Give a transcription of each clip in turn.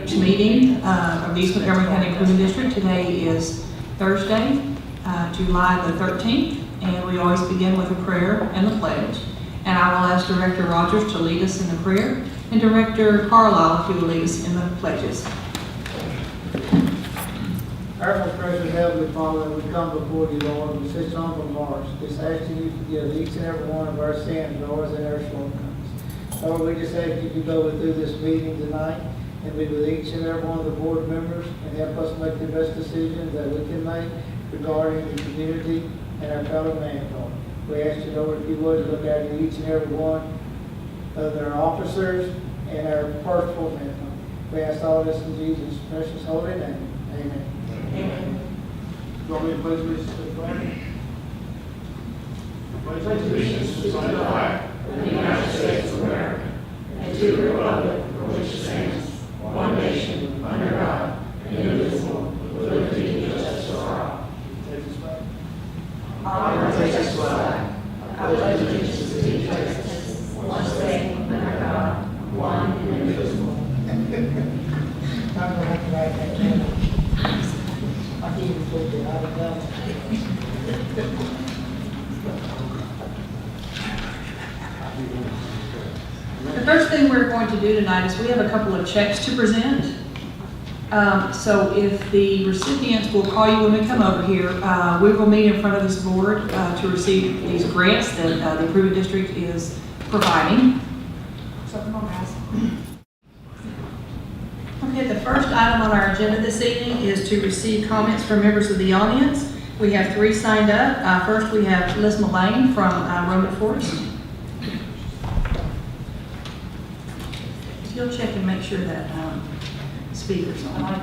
meeting of the East Montgomery County Improvement District. Today is Thursday, July the 13th, and we always begin with a prayer and the pledge. And I will ask Director Rogers to lead us in the prayer, and Director Carlisle, if you will lead us in the pledges. Our most precious Heavenly Father, we come before you, Lord, with such humble hearts, just asking you to forgive each and every one of our sins, ours and our shortcomings. Lord, we just ask you to go through this meeting tonight and be with each and every one of the board members and help us make the best decisions that we can make regarding the community and our fellow man, Lord. We ask you, Lord, if you would, look after each and every one of their officers and our personal men. We ask all this in Jesus' precious holy name. Amen. Amen. You want me to pledge allegiance to the flag? Pledge allegiance to the flag of the United States of America and to the republic for which it stands, one nation, under God, indivisible, with liberty and justice for all. I take this flag. I pledge allegiance to the Texas, one state, under God, one and indivisible. I'm going to have to write that down. I can't even put it out of that. The first thing we're going to do tonight is we have a couple of checks to present. So if the recipients will call you when we come over here, we will meet in front of this board to receive these grants that the Improvement District is providing. Something on guys. Okay, the first item on our agenda this evening is to receive comments from members of the audience. We have 3 signed up. First, we have Liz Mullane from Roman Forest. If you'll check and make sure that speaker's on.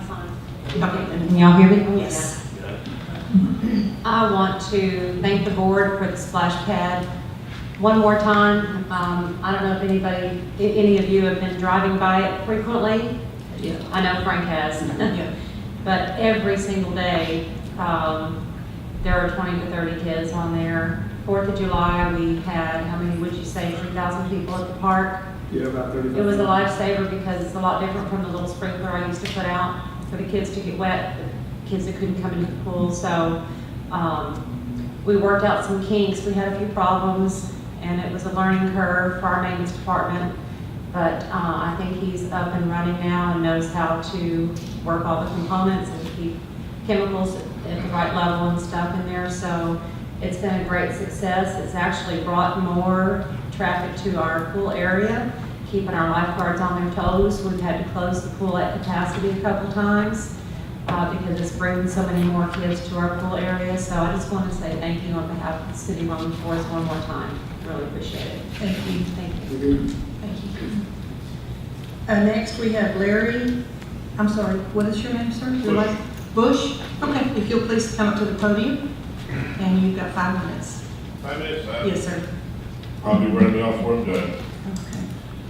Okay, Can y'all hear me? yes. I want to thank the board for the splash pad one more time. I don't know if any of you have been driving by it frequently. Yeah. I know Frank has. Yeah. But every single day, there are 20 to 30 kids on there. 4th of July, we had, how many would you say, 3,000 people at the park? Yeah, about 35. It was a lifesaver because it's a lot different from the little sprinkler I used to put out for the kids to get wet, the kids that couldn't come into the pool. So we worked out some kinks. We had a few problems, and it was a learning curve for our maintenance department. But I think he's up and running now and knows how to work all the components and keep chemicals at the right level and stuff in there. So it's been a great success. It's actually brought more traffic to our pool area, keeping our lifeguards on their toes. We've had to close the pool at capacity a couple times because it's bringing so many more kids to our pool area. So I just want to say thank you on behalf of the City of Roman Forest one more time. Really appreciate it. Thank you. Thank you. Thank you. Next, we have Larry. I'm sorry, what is your name, sir? Your last- Bush? Okay, if you'll please come up to the podium, and you've got 5 minutes. 5 minutes? Yes, sir. I'll be running it off before I'm done.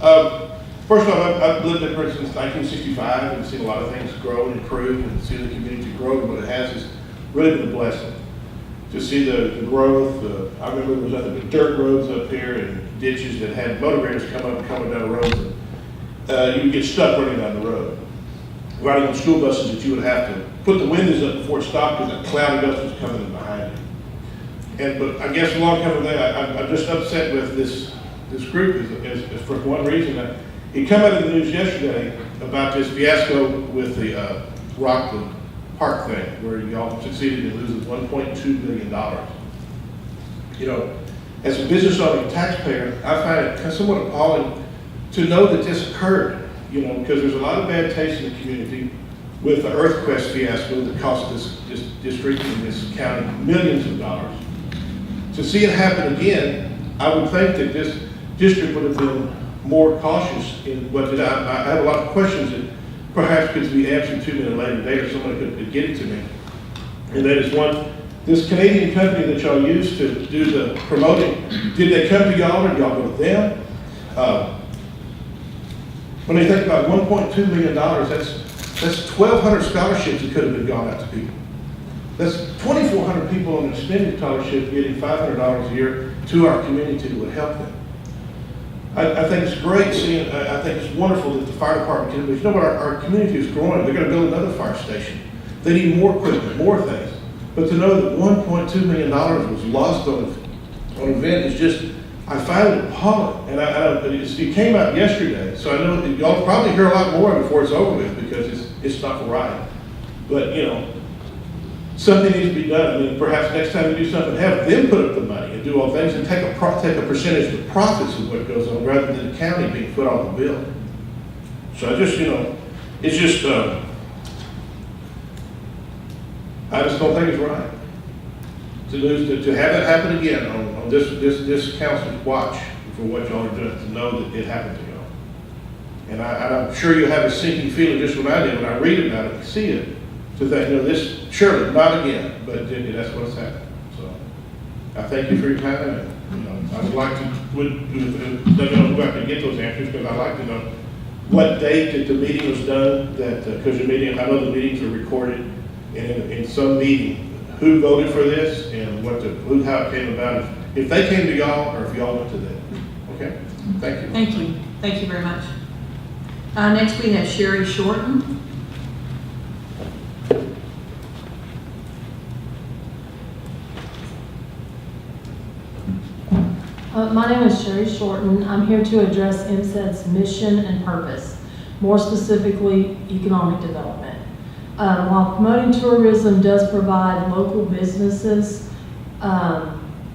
Okay. First off, I've lived there since 1965 and seen a lot of things grow and improve and see the community grow. And what it has is really been a blessing to see the growth. I remember there was nothing but dirt roads up here and ditches that had motor graders coming down the roads. And, you would get stuck running down the road. Riding on school buses that you would have to put the windows up before it stopped because a cloud of dust was coming in behind you. But I guess along coming there, I'm just upset with this group is for one reason. It came out of the news yesterday about this fiasco with the Rockland Park thing, where y'all succeeded in losing $1.2 million. You know, as a business owner and taxpayer, I find it somewhat appalling to know that this occurred, you know, because there's a lot of bad taste in the community with the EarthQuest fiasco that cost this district and this county millions of dollars. To see it happen again, I would think that this district would have been more cautious in what did I have a lot of questions that perhaps could be answered to me at a later date or somebody could get it to me. And that is one, this Canadian company that y'all used to do the promoting, did they come to y'all or y'all go to them? When they think about $1.2 million, that's 1,200 scholarships that could have been gone out to people. That's 2,400 people on an extended scholarship getting $500 a year to our community that would help them. I think it's great seeing, I think it's wonderful that the fire department can, but you know what, our community is growing. They're gonna build another fire station. They need more equipment, more things. But to know that $1.2 million was lost on an event is just, I find it appalling. And it came out yesterday, so I know that y'all probably hear a lot more before it's over with because it's not right. But, you know, something needs to be done. I mean, perhaps next time you do something, have them put up the money and do all things and take a percentage of the profits of what goes on rather than the county being put on the bill. So I just, you know, it's just, I just don't think it's right to have that happen again on this council's watch for what y'all are doing, to know that it happened to y'all. And I'm sure you'll have a sinking feeling just when I did, when I read about it and see it, to think, you know, this, surely, not again, but that's what's happened. So I thank you for your time, and, you know, I would like to, let me know who I can get those answers, because I'd like to know what date that the meeting was done, that, because the meeting, I know the meetings are recorded, and in some meeting, who voted for this, and how it came about, if they came to y'all, or if y'all went to them. Okay? Thank you. Thank you. Thank you very much. Next, we have Sherry Shorten. My name is Sherry Shorten. I'm here to address EMCID's mission and purpose, more specifically, economic development. While promoting tourism does provide local businesses,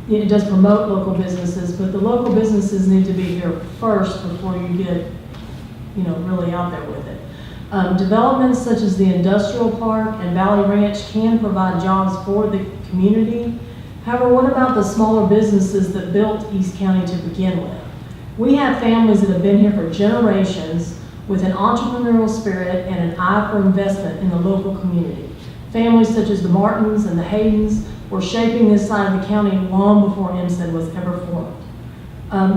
it does promote local businesses, but the local businesses need to be here first before you get, really out there with it. Developments such as the industrial park and Valley Ranch can provide jobs for the community. However, what about the smaller businesses that built East County to begin with? We have families that have been here for generations with an entrepreneurial spirit and an eye for investment in the local community. Families such as the Martins and the Haydens were shaping this side of the county long before EMCID was ever formed.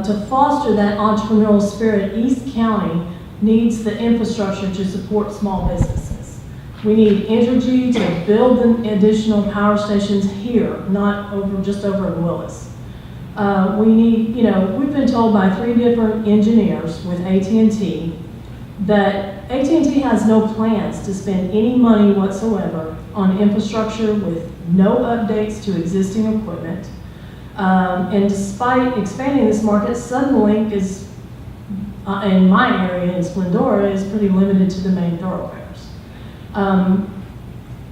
To foster that entrepreneurial spirit, East County needs the infrastructure to support small businesses. We need energy to build the additional power stations here, not just over in Willis. We need, we've been told by 3 different engineers with AT&T that AT&T has no plans to spend any money whatsoever on infrastructure with no updates to existing equipment. And despite expanding this market, Suddenlink is, in my area in Splendora, is pretty limited to the main thoroughfares.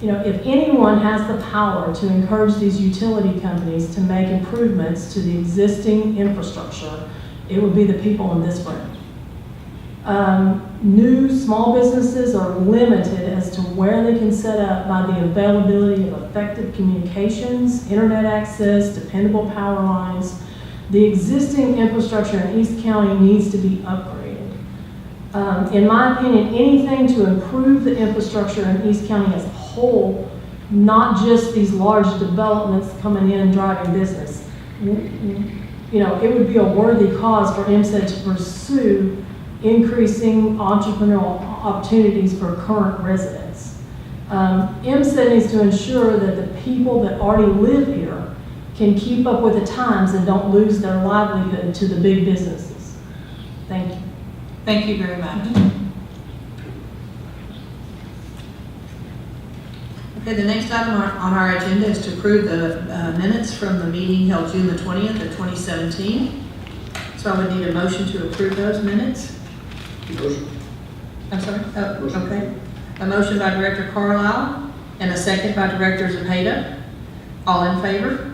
If anyone has the power to encourage these utility companies to make improvements to the existing infrastructure, it would be the people in this room. New small businesses are limited as to where they can set up by the availability of effective communications, internet access, dependable power lines. The existing infrastructure in East County needs to be upgraded. In my opinion, anything to improve the infrastructure in East County as a whole, not just these large developments coming in and driving business. It would be a worthy cause for EMCID to pursue increasing entrepreneurial opportunities for current residents. EMCID needs to ensure that the people that already live here can keep up with the times and don't lose their livelihood to the big businesses. Thank you. Thank you very much. Okay, the next item on our agenda is to approve the minutes from the meeting held June the 20th of 2017. So I would need a motion to approve those minutes. Motion. I'm sorry? Oh, okay. A motion by Director Carlisle and a second by Director Zepeda. All in favor?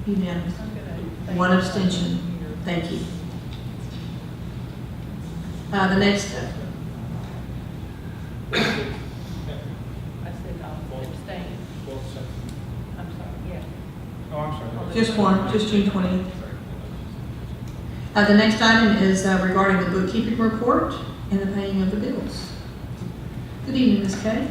Unanimous. 1 abstention. Thank you. The next. I said I'll abstain. I'm sorry, yeah. Oh, I'm sorry. Just one, just June 20th. The next item is regarding the bookkeeping report and the paying of the bills. Good evening, Ms. Kay.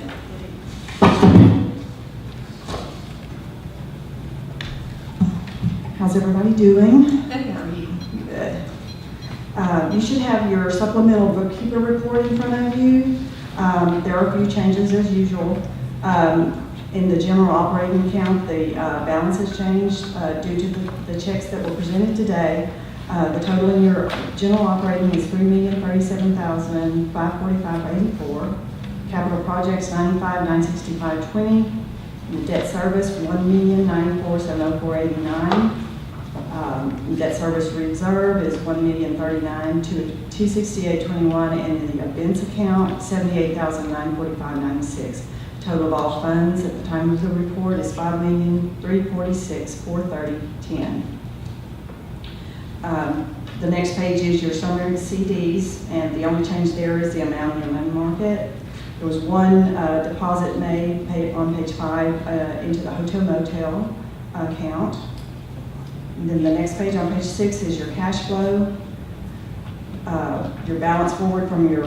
How's everybody doing? Hey, how are you? Good. You should have your supplemental bookkeeper report in front of you. There are a few changes as usual. In the general operating account, the balance has changed due to the checks that were presented today. The total in your general operating is $3,037,545.84. Capital projects, $95,965.20. The debt service, $1,094,704.89. Debt service reserve is $1,039,268.21, and in the events account, $78,945.96. Total of all funds at the time of the report is $5,346,430.10. The next page is your summary CDs, and the only change there is the amount in your money market. There was one deposit paid on page 5 into the hotel motel account. And then the next page on page 6 is your cash flow. Your balance forward from your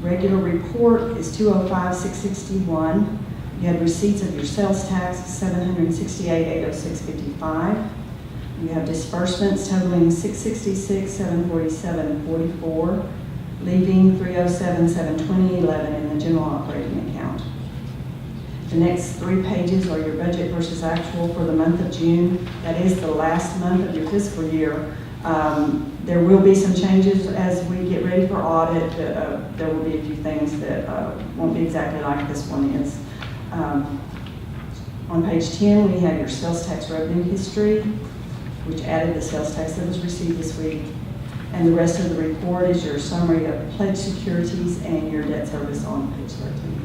regular report is $205,661. You had receipts of your sales tax, $768,806.55. You have disbursements totaling $666,747.44, leaving $307,720.11 in the general operating account. The next 3 pages are your budget versus actual for the month of June. That is the last month of your fiscal year. There will be some changes as we get ready for audit. There will be a few things that won't be exactly like this one is. On page 10, we have your sales tax revenue history, which added the sales tax that was received this week. And the rest of the report is your summary of pledged securities and your debt service on page 13.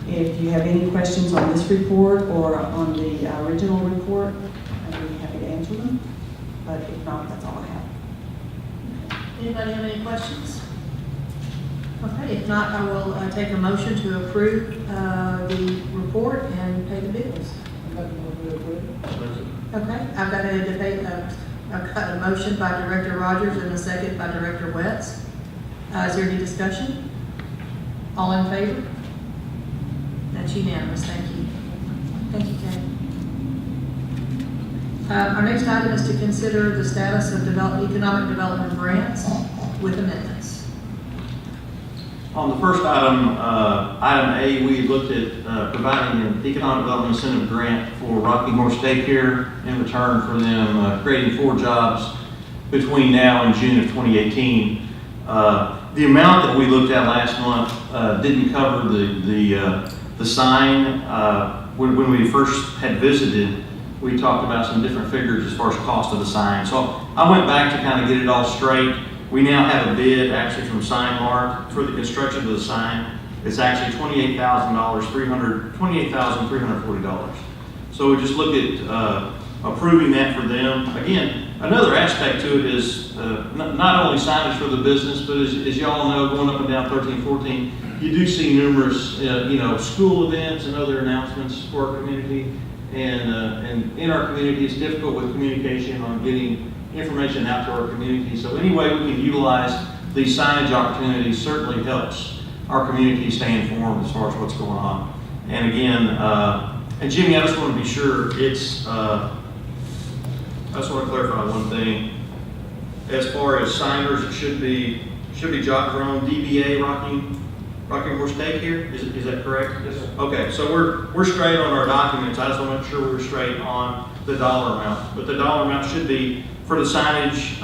If you have any questions on this report or on the original report, I'd be happy to answer them. But if not, that's all I have. Anybody have any questions? Okay, if not, I will take a motion to approve the report and pay the bills. Okay, I've got a debate, I've got a motion by Director Rogers and a second by Director Wetz. Is there any discussion? All in favor? That's unanimous, thank you. Thank you, Kay. Our next item is to consider the status of economic development grants with amendments. On the first item, item A, we looked at providing an economic development incentive grant for Rocky Horse Daycare in return for them creating 4 jobs between now and June of 2018. The amount that we looked at last month didn't cover the sign. When we first had visited, we talked about some different figures as far as cost of the sign. So I went back to kind of get it all straight. We now have a bid actually from Sign Mart for the construction of the sign. It's actually $28,340. So we just looked at approving that for them. Again, another aspect to it is not only signage for the business, but as y'all know, going up and down 13, 14, you do see numerous, school events and other announcements for our community. And in our community, it's difficult with communication on getting information out to our community. So any way we can utilize these signage opportunities certainly helps our community stay informed as far as what's going on. And again, and Jimmy, I just want to be sure it's, I just want to clarify one thing. As far as signers, it should be Jock Drone, DBA, Rocky Horse Daycare, is that correct? Yes, sir. Okay, so we're straight on our documents. I just want to make sure we're straight on the dollar amount. But the dollar amount should be for the signage,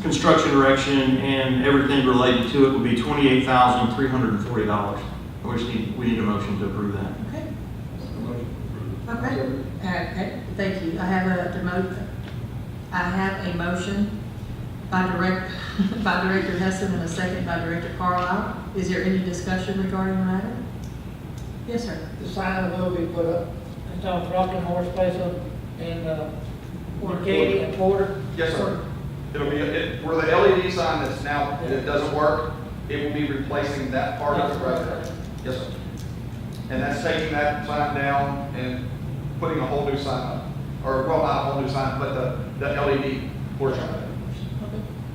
construction direction, and everything related to it would be $28,340. We need a motion to approve that. Okay. Okay, thank you. I have a motion by Director Hessen and a second by Director Carlisle. Is there any discussion regarding the matter? Yes, sir. The sign will be put up. It's on Rocking Horse Place up in Katy and Porter. Yes, sir. It'll be, where the LED sign that's now, that doesn't work, it will be replacing that part of it right there. Yes, sir. And that's taking that sign down and putting a whole new sign up. Or, well, not a whole new sign, but the LED portion of it.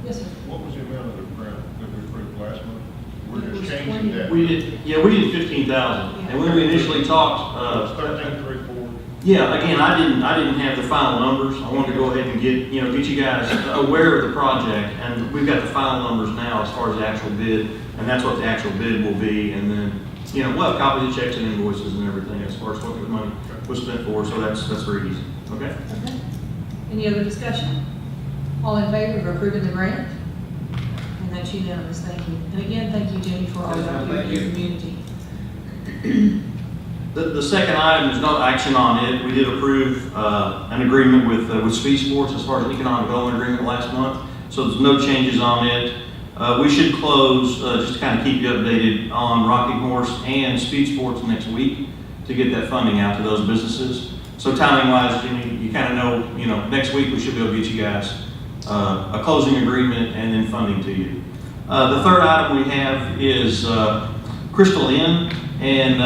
Yes, sir. What was the amount of the grant that we approved last month? We're It was just changing 20. that. We did 15,000. And when we initially talked, It's 13,340. yeah, again, I didn't have the final numbers. I wanted to go ahead and get you guys aware of the project, and we've got the final numbers now as far as the actual bid, and that's what the actual bid will be. And then, we'll have copies of checks and invoices and everything as far as what the money was spent for. So that's very easy. Okay. Okay. Any other discussion? All in favor of approving the grant? And that's unanimous, thank you. And again, thank you, Jenny, for all Yes, that ma'am. you do in Thank your you. community. The second item, there's no action on it. We did approve an agreement with Speed Sports as far as economic development agreement last month, so there's no changes on it. We should close, just to kind of keep you updated, on Rocking Horse and Speed Sports next week to get that funding out to those businesses. So timing-wise, Jimmy, you kind of know, next week we should be able to get you guys a closing agreement and then funding to you. The third item we have is Crystal Inn. And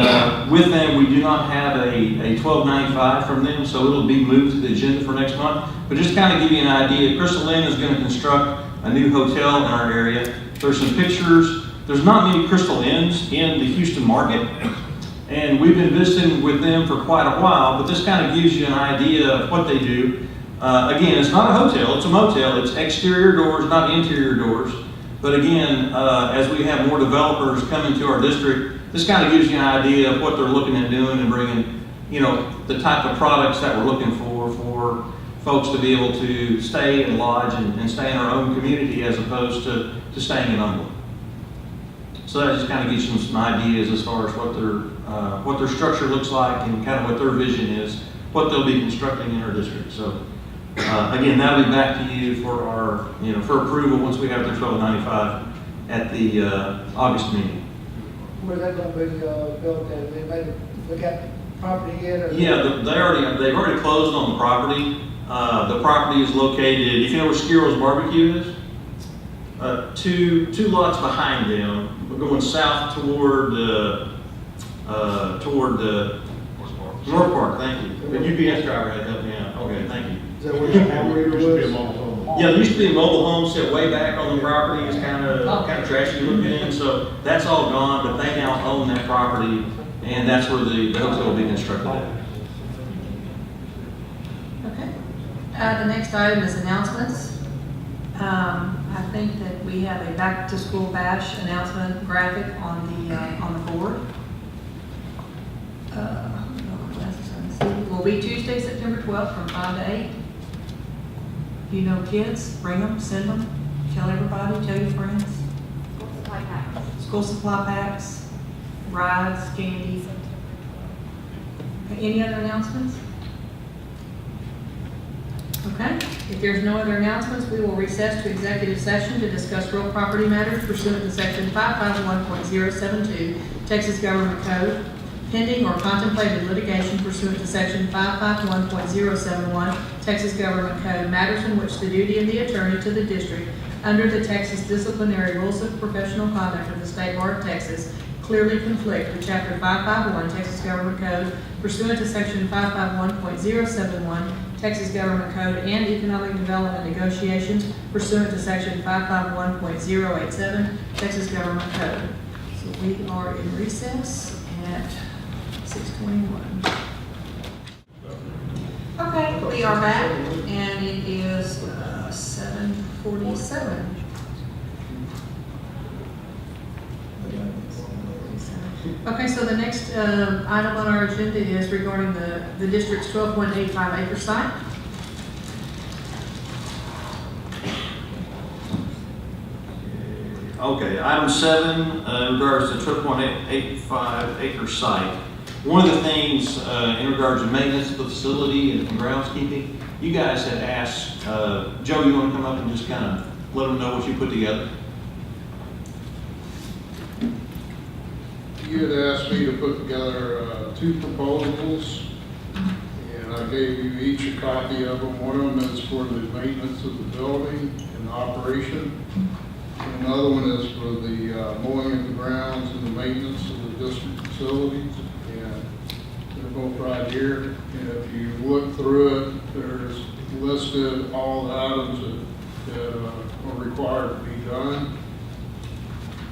with them, we do not have a $12.95 from them, so it'll be moved to the agenda for next month. But just to kind of give you an idea, Crystal Inn is going to construct a new hotel in our area. There's some pictures. There's not many Crystal Inns in the Houston market, and we've been visiting with them for quite a while, but this kind of gives you an idea of what they do. Again, it's not a hotel, it's a motel. It's exterior doors, not interior doors. But again, as we have more developers come into our district, this kind of gives you an idea of what they're looking at doing and bringing, the type of products that we're looking for folks to be able to stay and lodge and stay in our own community as opposed to staying in Humboldt. So that just kind of gives you some ideas as far as what their structure looks like and kind of what their vision is, what they'll be constructing in our district. So again, that'll be back to you for our, for approval once we have their $12.95 at the August meeting. Where's that gonna be, built at? They made, look at the property yet? Or? Yeah, they've already closed on the property. The property is located, if you know where Skiro's Barbecue is, two lots behind them. We're going south toward the North Park. Thank you. The UPS driver had helped me out. Okay, thank you. Is that where the hamburger Used to be a was? mobile home. Yeah, there used to be a mobile home set way back on the property. It's kind of trashy looking, so that's all gone. But they now own that property, and that's where the hotel will be constructed at. Okay. The next item is announcements. I think that we have a back-to-school bash announcement graphic on the board. Will be Tuesday, September 12th from 5 to 8. If you know kids, bring them, send them, tell everybody, tell your friends. School supply packs, rides, candy. Any other announcements? Okay, if there's no other announcements, we will recess to executive session to discuss real property matters pursuant to section 551.072 Texas Government Code, pending or contemplated litigation pursuant to section 551.071 Texas Government Code, matters in which the duty of the attorney to the district under the Texas Disciplinary Rules of Professional Conduct of the State Bar of Texas clearly conflict with chapter 551 Texas Government Code pursuant to section 551.071 Texas Government Code and economic development negotiations pursuant to section 551.087 Texas Government Code. So we are in recess at 6:21. Okay, we are back, and it is 7:47. Okay, so the next item on our agenda is regarding the district's 12.85 acre site. Okay, item 7, in regards to 12.85 acre site. One of the things in regards to maintenance of the facility and groundskeeping, you guys had asked, Joe, you want to come up and just kind of let them know what you put together? You had asked me to put together 2 proposals, and I gave you each a copy of them. One of them is for the maintenance of the building and operation. And another one is for the mowing of the grounds and the maintenance of the district facilities. And they're both right here. And if you look through it, there's listed all the items that are required to be done.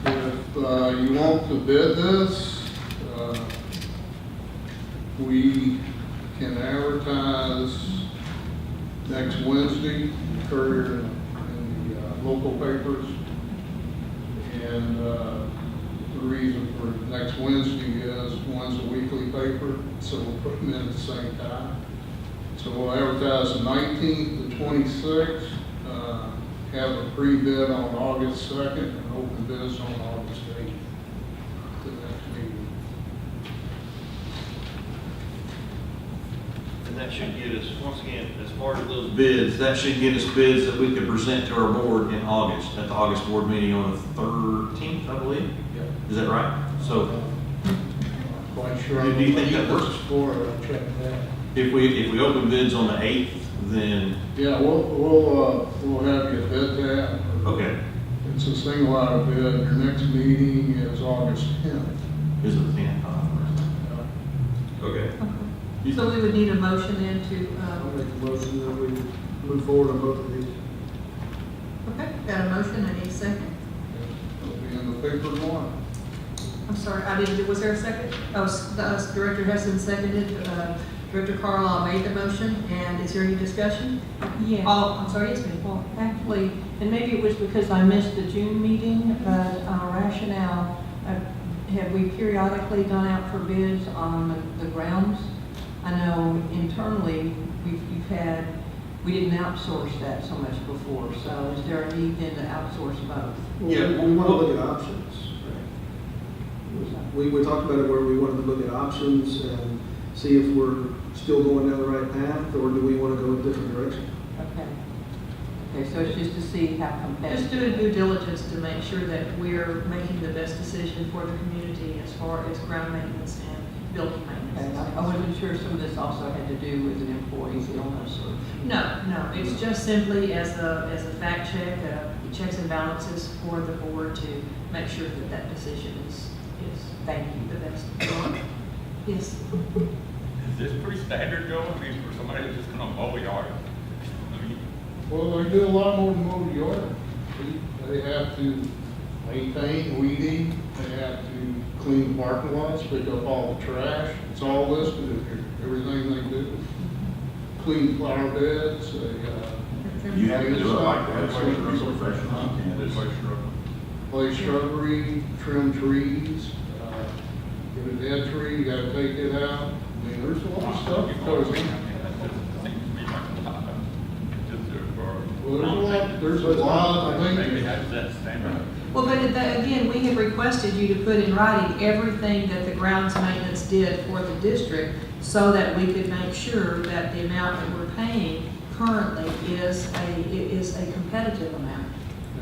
If you want to bid this, we can advertise next Wednesday, Courier and the local papers. And the reason for next Wednesday is one's a weekly paper, so we'll put them in at the same time. So we'll advertise the 19th, the the 26th, have a pre-bid on August 2nd, and open bids on August 8th, the next meeting. And that should get us, once again, as far as those bids, that should get us bids that we could present to our board in August, at the August board meeting on the 13th, I believe. Yep. Is that right? So Quite sure. Do you think that works? For, check that. if we open bids on the 8th, then, Yeah, we'll have you bid that. okay, It's a single out of bid. Your next meeting is August 10th. is it the 10th? Okay. So we would need a motion then to, I'll make a motion that we move forward on both of these. okay, got a motion, I need a second. It'll be in the paper tomorrow. I'm sorry, I didn't, was there a second? Oh, Director Hudson seconded, Director Carlisle made the motion, and is there any discussion? Yeah. I'm sorry, yes, ma'am. Well, actually, and maybe it was because I missed the June meeting, but rationale, have we periodically gone out for bids on the grounds? I know internally, we didn't outsource that so much before, so is there a need then to outsource both? Yeah, We want to look at options. We talked about it where we wanted to look at options and see if we're still going down the right path, or do we want to go a different direction? Okay. Okay, so it's just to see how competitive. Just doing due diligence to make sure that we're making the best decision for the community as far as ground maintenance and building Okay, maintenance. I wasn't sure some of this also had to do with an employee's illness or. No, it's just simply as a fact check, checks and balances for the board to make sure that that decision is Thank you. the best. Yes. Is this pretty standard, Joe? I mean, for somebody that's just gonna mow a yard? I mean, Well, they do a lot more than mow the yard. They have to maintain weeding, they have to clean parking lots, pick up all the trash. It's all listed in here, everything they do. Clean flower beds, You have to do it like that, so Play it's professional. this way, sure. play shrubbery, trim trees, get a dead tree, you gotta take it out. I mean, there's a lot of stuff that goes in. Well, there's a lot of Maybe things. that's that standard. Well, but again, we have requested you to put in writing everything that the grounds maintenance did for the district so that we could make sure that the amount that we're paying currently is a competitive amount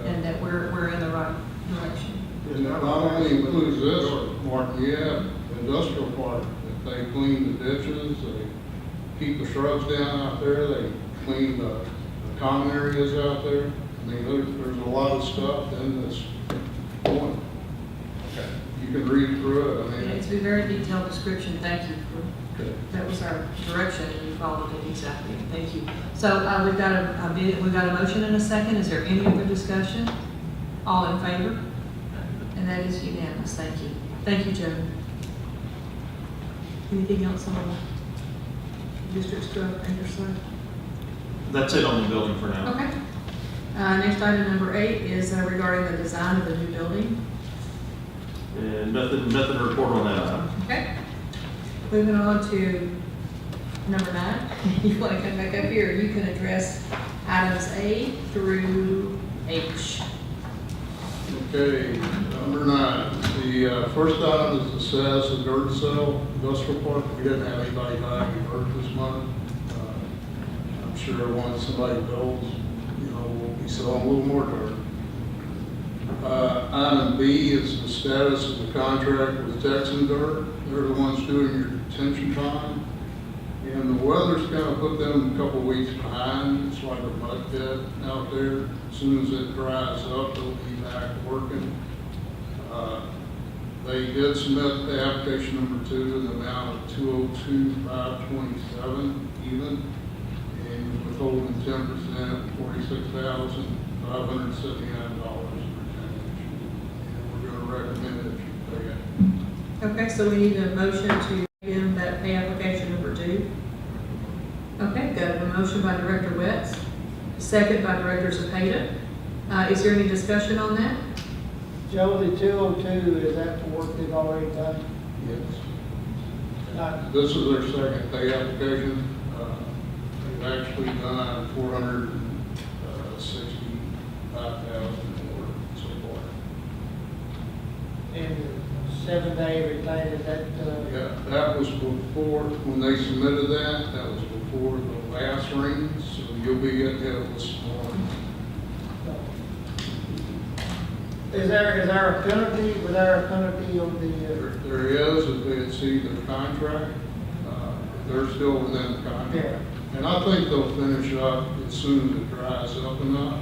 and that we're in the right direction. And that not only includes this, Mark, you have industrial park, if they clean the ditches, they keep the shrubs down out there, they clean the common areas out there. I mean, there's a lot of stuff in this point. Okay. You can read through it, I Yeah, mean. it's a very detailed description, thank you for, Okay. that was our direction and you followed it exactly, thank you. So we've got we've got a motion and a second, is there any other discussion? All in favor? And that is unanimous, thank you. Thank you, Joe. Anything else on the district's drug side? That's it on the building for now. Okay. Next item, number 8, is regarding the design of the new building. And nothing to report on that item. Okay. Moving on to number 9. You want to come back up here, you can address items A through H. Okay, number 9, the first item is the status of dirt sale, industrial park. We didn't have anybody buying dirt this month. I'm sure once somebody builds, we'll be selling a little more dirt. Item B is the status of the contract with Texan Dirt. They're the ones doing your detention time. And the weather's kind of put them a couple weeks behind. It's like a mud pit out there. As soon as it dries up, they'll be back working. They did submit the application number 2 in the amount of $202,527 even, and withholding 10%, $46,579 retainage. And we're going to recommend it if you pay it. Okay, so we need a motion to give him that pay application number 2. Okay, got a motion by Director Wetz, second by Director Zepeda. Is there any discussion on that? Joe, the 202, is that the work they've already done? Yes. This is their second pay application. They've actually actually done 465,000 more so far. And 7-day everything, is that, Yeah, that was before, when they submitted that was before the last rains, so you'll be getting hit with some more. Is there a penalty, was there a penalty on the, There is, if they exceed their contract, they're still within the contract. And I think they'll finish up as soon as it dries up enough.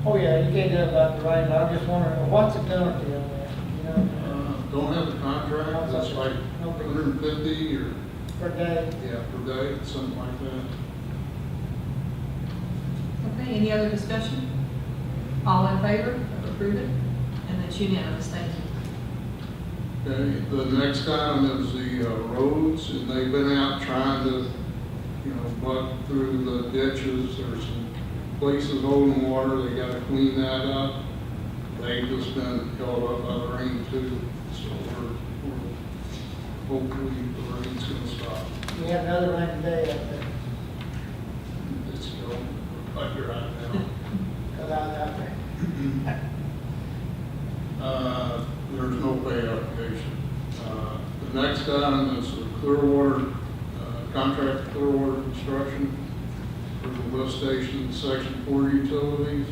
oh yeah, you can't do it about the rain, I'm just wondering, what's the penalty on that, you know, Don't have the contract, it's like 150 or, per day? yeah, per day, something like that. Okay, any other discussion? All in favor of approving? And that's unanimous, thank you. Okay, the next item is the roads, and they've been out trying to, buck through the ditches. There's some places holding water, they gotta clean that up. They've just been held up by the rain too, so we're hopefully the rain's gonna stop. We had another rain today up there, It's going like right now. cause I was out there. There's no pay application. The next item is the Clearwater, contract for Clearwater construction for the lift station, section 4 utilities.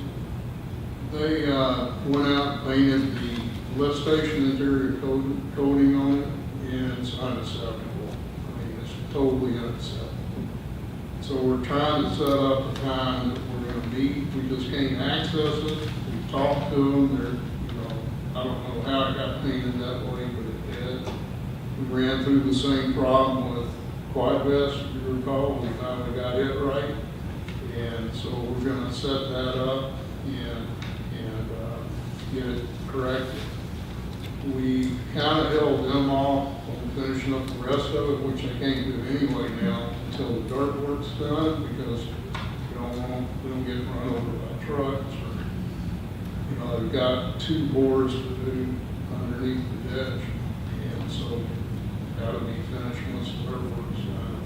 They went out and painted the lift station interior coating on it, and it's unacceptable. I mean, it's totally unacceptable. So we're trying to set up a time that we're gonna meet. We just can't access it. We talked to them. They're, I don't know how it got painted that way, but it did. We ran through the same problem with Quad Vest, if you recall. We finally got it right. And so we're gonna set that up and get it corrected. We kind of held them off on finishing up the rest of it, which they can't do anyway now until the dirt work's done, because we don't get run over by trucks or, they've got 2 bores to do underneath the ditch, and so that'll be finished once the dirt work's done.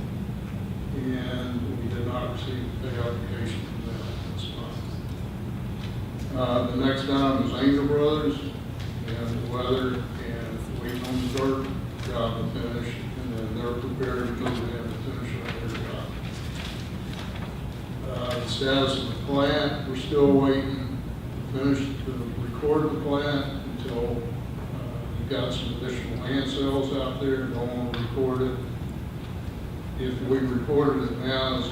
And we did not receive the application for that this month. The next item is Angel Brothers and the weather, and waiting on the dirt job to finish, and then they're prepared to go in and finish up their job. The status of the plant, we're still waiting to finish to record the plant until you've got some additional land sales out there. Don't want to record it. If we recorded it now as a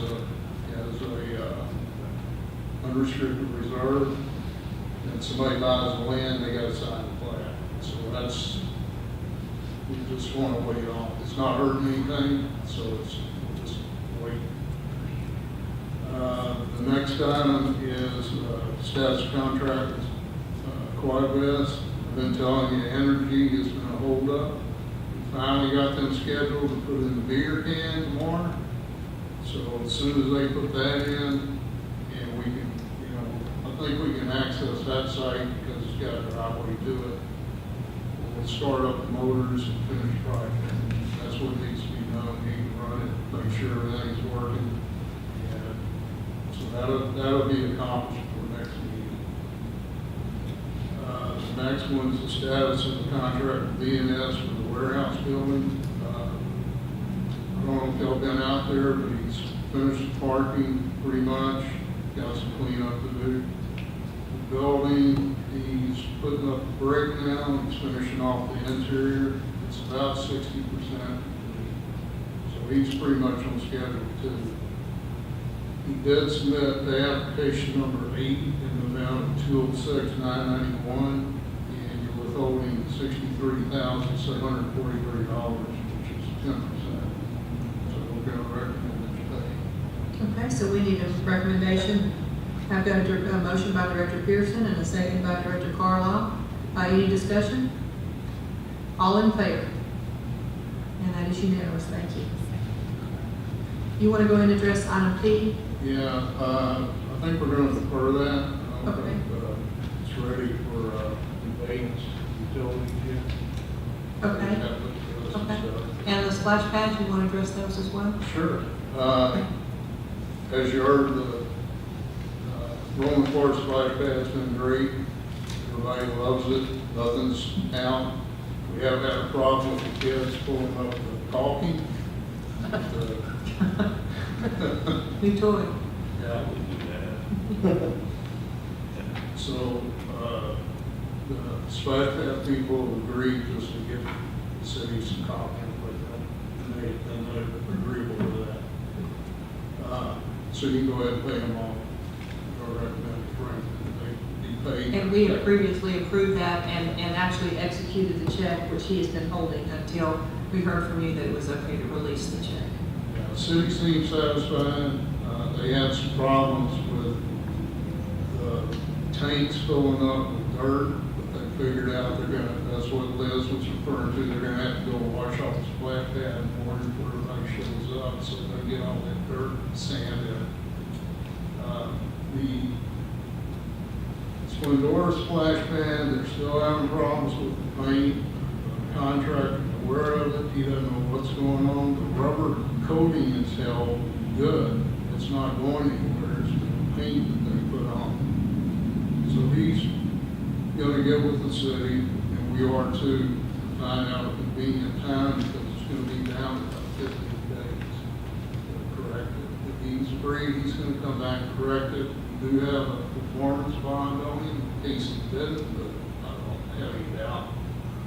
unrestricted reserve, and somebody buys the land, they got to sign the plat. So we just want to wait on. It's not hurting anything, so we'll just wait. The next item is status contract with Quad Vest. I've been telling you, energy is going to hold up. We finally got them scheduled to put in the beer can tomorrow. So as soon as they put that in, and we can, I think we can access that site because it's got a driveway to it. We'll start up the motors and finish the project. That's what needs to be done. We can run it, make sure everything's working. And so that'll be accomplished for the next meeting. The next one is the status of the contract with BNS for the warehouse building. I don't know if y'all been out there, but he's finished the parking pretty much. Got some cleanup to do. The building, he's putting up the brick now. He's finishing off the interior. It's about 60%. So he's pretty much on schedule too. He did submit the application number 8 in the amount of $206,991, and you're withholding $63,743, which is 10%. So we're going to recommend that you pay. Okay, so we need a recommendation. I've got a motion by Director Pearson and a second by Director Carlisle. Any discussion? All in favor? And that is unanimous, thank you. You want to go ahead and address item P? Yeah, I think we're going to defer that. I don't Okay. think it's ready for conveyance utilities yet. Okay. We have to look at this and Okay. stuff. And the splash pads, you want to address those as well? Sure. as you heard, the Roman Forest splash pad's been great. Everybody loves it. Nothing's out. We have had a problem with the kids pulling up the caulking. New toy. Yeah. So, the splash pad people agreed just to get the city some caulking with them, and they're agreeable to that. So you can go ahead and pay them off. Or recommend Frank, they be paid. And we had previously approved that and actually executed the check, which he has been holding until we heard from you that it was okay to release the check. Yeah, the city seems satisfied. They had some problems with the tanks filling up with dirt, but they figured out that's what Liz was referring to, they're gonna have to go wash off the splash pad in order for everybody shows up, so they get all that dirt and sand in it. The Splendora splash pad, they're still having problems with the paint. The contractor is aware of it, he doesn't know what's going on. The rubber coating is held good, it's not going anywhere, it's the paint that they put on. So he's gonna get with the city, and we are too, to find out a convenient time, because it's gonna be down about 15 days to correct it. If he's agreed, he's gonna come back and correct it. We do have a performance bond on him, in case he didn't, but I don't have any doubt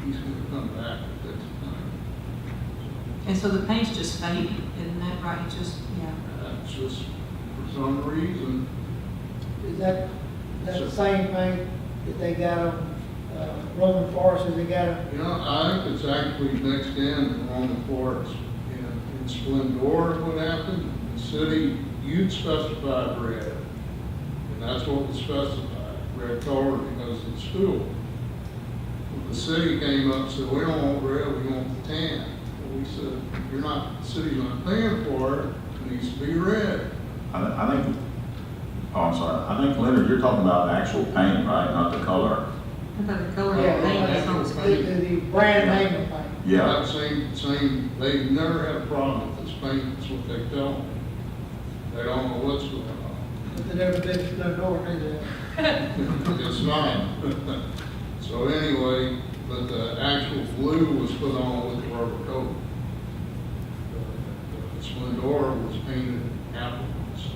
he's gonna come back and fix it. And so the paint's just fading, isn't that right? It's just, yeah. That's just, for some reason, Is that the same thing that they got on, Roman Forest, as they got on? you know, I think it's actually mixed in along the forest. In Splendora, what happened, the city, you'd specified red, and that's what was specified, red color, because it's fuel. Well, the city came up and said, we don't want red, we want the tan. Well, we said, you're not, the city's not paying for it, it needs to be red. I think, oh, I'm sorry, I think, Leonard, you're talking about the actual paint, right, not the color? I thought the color of the Yeah, paint is on the screen. the brand name of thing. Yeah, That same, they've never had a problem with this paint, that's what they tell me. They don't know what's going on. But they never been to the door, did they? It's not. So anyway, but the actual blue was put on with the rubber coat. The Splendora was painted afterwards.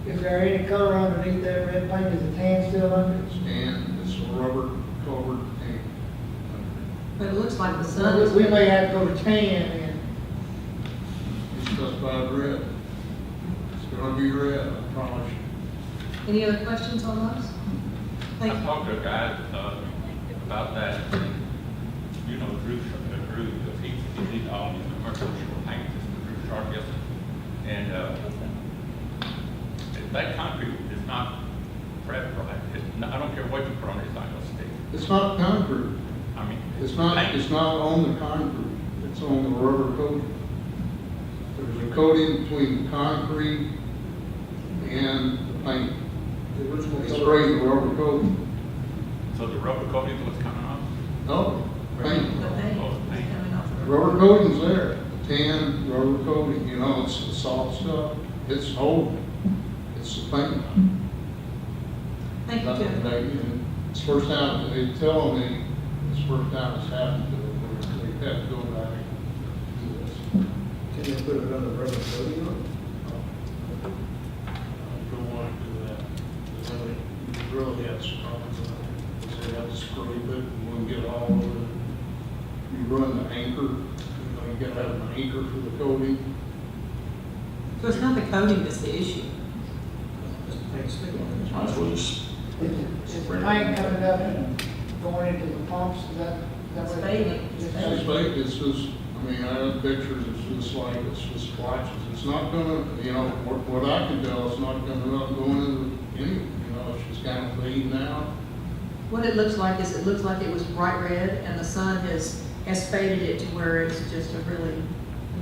Is there any color underneath that red paint? Is the tan still under it? And it's a rubber covered paint. But it looks like the sun is. We may have to go to tan and, It's specified red. It's gonna be red, I promise you. Any other questions on those? I Thank you. talked to a guy, about that, you know, Drew, he did all these commercial paint, Drew Sharp, yes. And, that concrete is not prepped right. I don't care what you put on it, it's not gonna stick. It's not concrete. I mean. It's not on the concrete, it's on the rubber coating. There's a coating between the concrete and the paint. It's spraying the rubber coating. So the rubber coating is what's coming off? No, paint. The paint Oh, is paint. coming off the Rubber coating's there, tan, rubber coating, you know, it's the soft stuff, it's holding, it's the paint. Thank you, Nothing Jeff. they- It's first time, they tell me, it's first time it's happened to them, where they have to go back and do this. Can they put another rubber coating on? Don't want to do that. We really had some problems with it. They said, have to scrape it, and we'll get all over it. You run the anchor, you know, you gotta have an anchor for the coating. So it's not the coating that's the issue. might as well just, is the paint coming up and going into the pumps, is that It's what? fading. It's just fake, it's just, I mean, I have pictures, it's just like, it's just splotches. It's not gonna, you know, what I can tell, it's not gonna up going into any, you know, it's just kind of fading out. What it looks like is, it looks like it was bright red and the sun has faded it to where it's just a really,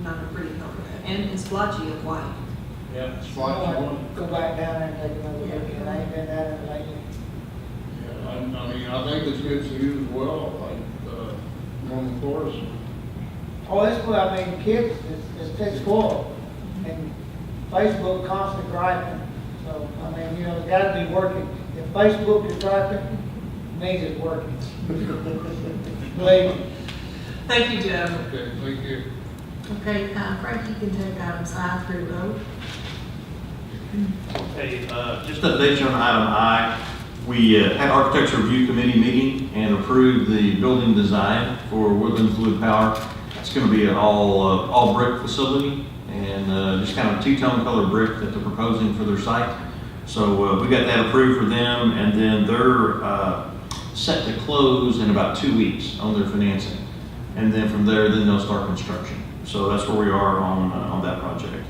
not a pretty color. And it's splotchy of white. Yeah, it's So I'll splotches. go back down there and take another look, and I ain't been down there lately. Yeah, I mean, I think it's good to use as well, like, Roman Forest. Oh, it's cool, I mean, kids, it's cool, and Facebook constantly griping. So, I mean, you know, it's gotta be working. If Facebook is griping, it means it's working. Believe me. Thank you, Joe. Okay, thank you. Okay, Frank, you can take items I through O. Okay, just to update you on item I, we had architecture review committee meeting and approved the building design for Woodland Fluid Power. It's going to be an all brick facility and just kind of two-tone color brick that they're proposing for their site. So we got that approved for them, and then they're set to close in about 2 weeks on their financing. And then from there, then they'll start construction. So that's where we are on that project.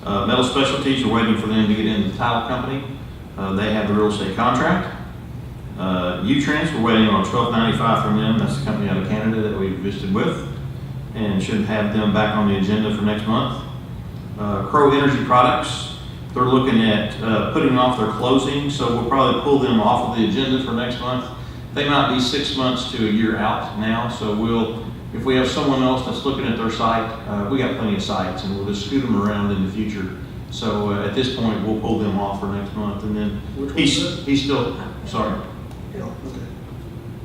Metal Specialties are waiting for them to get into the tile company. They have the real estate contract. U-Trans, we're waiting on $12.95 from them. That's the company out of Canada that we visited with, and should have them back on the agenda for next month. Crow Energy Products, they're looking at putting off their closing, so we'll probably pull them off of the agenda for next month. They might be 6 months to a year out now, so if we have someone else that's looking at their site, we got plenty of sites, and we'll just scoot them around in the future. So at this point, we'll pull them off for next month, and then Which one's that? he's still, sorry, Okay.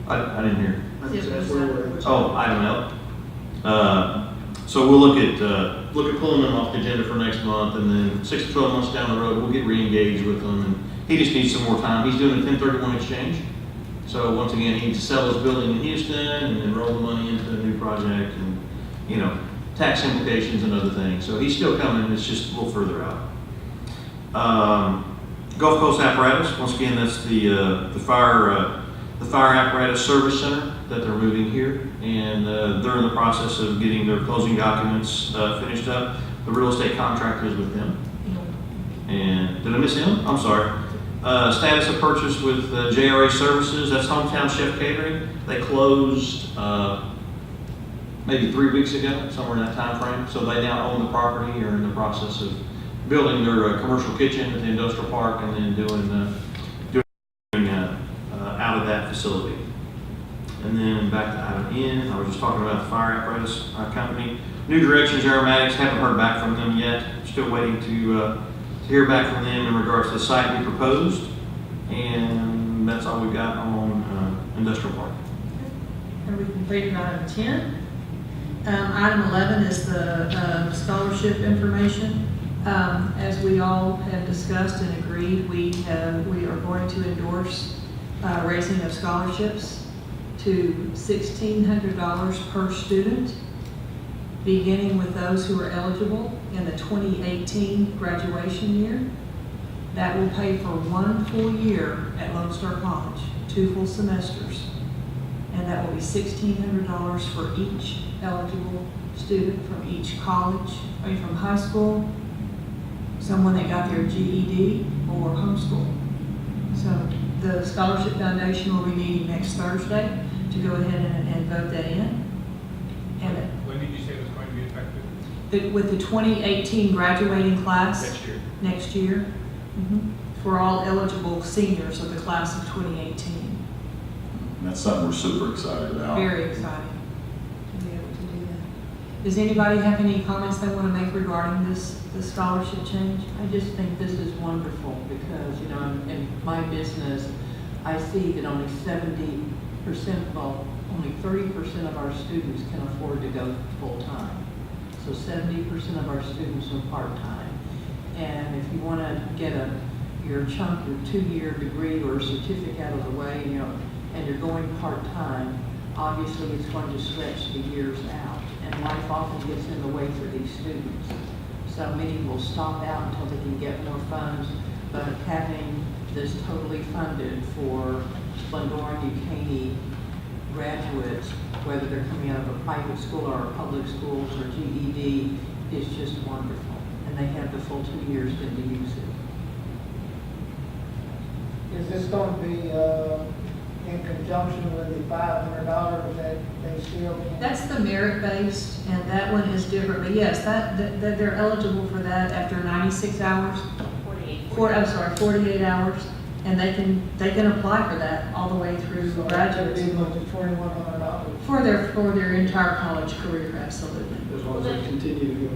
I didn't hear. I think that's where we're at. Oh, item L. So we'll look at pulling them off the agenda for next month, and then 6 to 12 months down the road, we'll get re-engaged with them, and he just needs some more time. He's doing a 1031 exchange. So once again, he needs to sell his building in Houston and then roll the money into a new project and, you know, tax implications and other things. So he's still coming, it's just a little further out. Gulf Coast Apparatus, once again, that's the fire apparatus service center that they're moving here. And they're in the process of getting their closing documents finished up. The real estate contractor is with them. And did I miss him? I'm sorry. Status of purchase with JRA Services, that's Hometown Chef Catering. They closed maybe 3 weeks ago, somewhere in that time frame. So they now own the property, are in the process of building their commercial kitchen at the industrial park, and then doing out of that facility. And then back to item N, I was just talking about the fire apparatus company. New Directions Aromatics, haven't heard back from them yet. Still waiting to hear back from them in regards to the site we proposed. And that's all we've got on industrial park. And we completed item 10. Item 11 is the scholarship information. As we all have discussed and agreed, we are going to endorse raising of scholarships to $1,600 per student, beginning with those who are eligible in the 2018 graduation year. That will pay for 1 full year at Lone Star College, 2 full semesters. And that will be $1,600 for each eligible student from each college, from high school, someone that got their GED, or homeschool. So the Scholarship Foundation will be meeting next Thursday to go ahead and vote that in. And When did you say it was going to be effective? with the 2018 graduating class. Next year. Next year. For all eligible seniors of the class of 2018. That's something we're super excited about. Very exciting to be able to do that. Does anybody have any comments they want to make regarding the scholarship change? I just think this is wonderful because, you know, in my business, I see that only 70%, well, only 30% of our students can afford to go full-time. So 70% of our students are part-time. And if you want to get your chunk, your 2-year degree or certificate out of the way, you know, and you're going part-time, obviously it's going to stretch the years out. And life often gets in the way for these students. So many will stop out until they can get more funds, but having this totally funded for Splendora and Duquesne graduates, whether they're coming out of a private school or public schools or GED, is just wonderful. And they have the full 2 years then to use it. Is this going to be in conjunction with the $500 that they still can? That's the merit-based, and that one is different. But yes, that they're eligible for that after 96 hours. 48 hours, and they can apply for that all the way through So graduate that'd be school. up to $2,100. For their entire college career, absolutely. As long as they continue to go.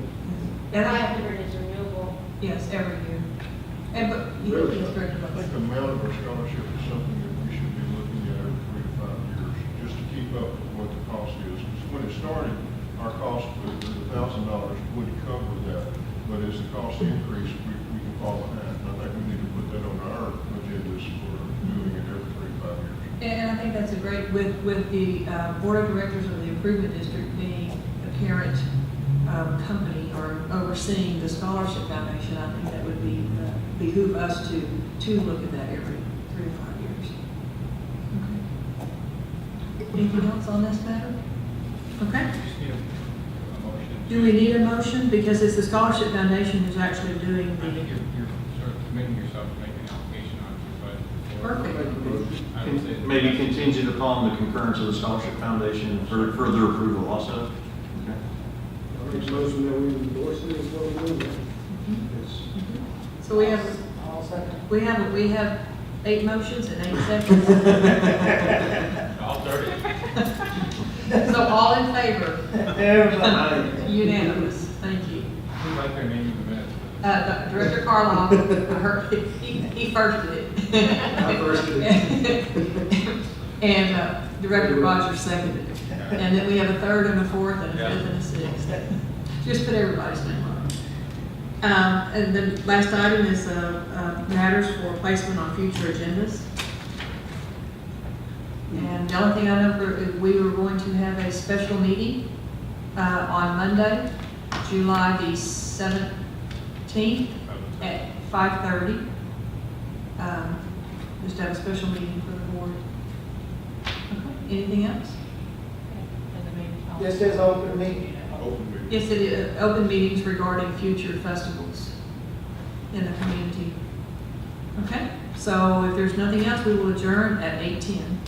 And Hybrid is renewable Yes, every year. And, but, Really? yes, Director I Buck. think the amount of our scholarship is something that we should be looking at every 3 to 5 years, just to keep up with what the cost is. Because when it started, our cost was $1,000 wouldn't cover that, but as the cost increased, we can fall behind. I think we need to put that on our agendas for doing it every 3 to 5 years. And I think that's a great, with the Board of Directors of the Improvement District being the parent company or overseeing the Scholarship Foundation, I think that would be, behoove us to look at that every 3 to 5 years. Okay. Anything else on this matter? Okay. Just need a motion. Do we need a motion? Because it's the Scholarship Foundation who's actually doing I think the, you're sort of committing yourself to make an application on it, but. Perfect. I would say. Maybe contingent upon the concurrence of the Scholarship Foundation for further approval also. Okay. I make a motion that we endorse it as well as we do. so we have, I'll second. we have 8 motions and 8 seconds. All 30. So all in favor? Everybody. Unanimous, thank you. Who'd like their name in the minutes? Director Carlisle, I heard, he firsted it. I firsted it. And Director Rogers seconded it. And then we have a third and a fourth and a fifth and a sixth. Just put everybody's name on it. And the last item is matters for placement on future agendas. And the only thing I know, we were going to have a special meeting on Monday, July the 17th at 5:30. Just to have a special meeting for the board. Okay. Anything else? This is open meeting. Open meeting. Yes, it is. Open meetings regarding future festivals in the community. Okay, so if there's nothing else, we will adjourn at 8:10.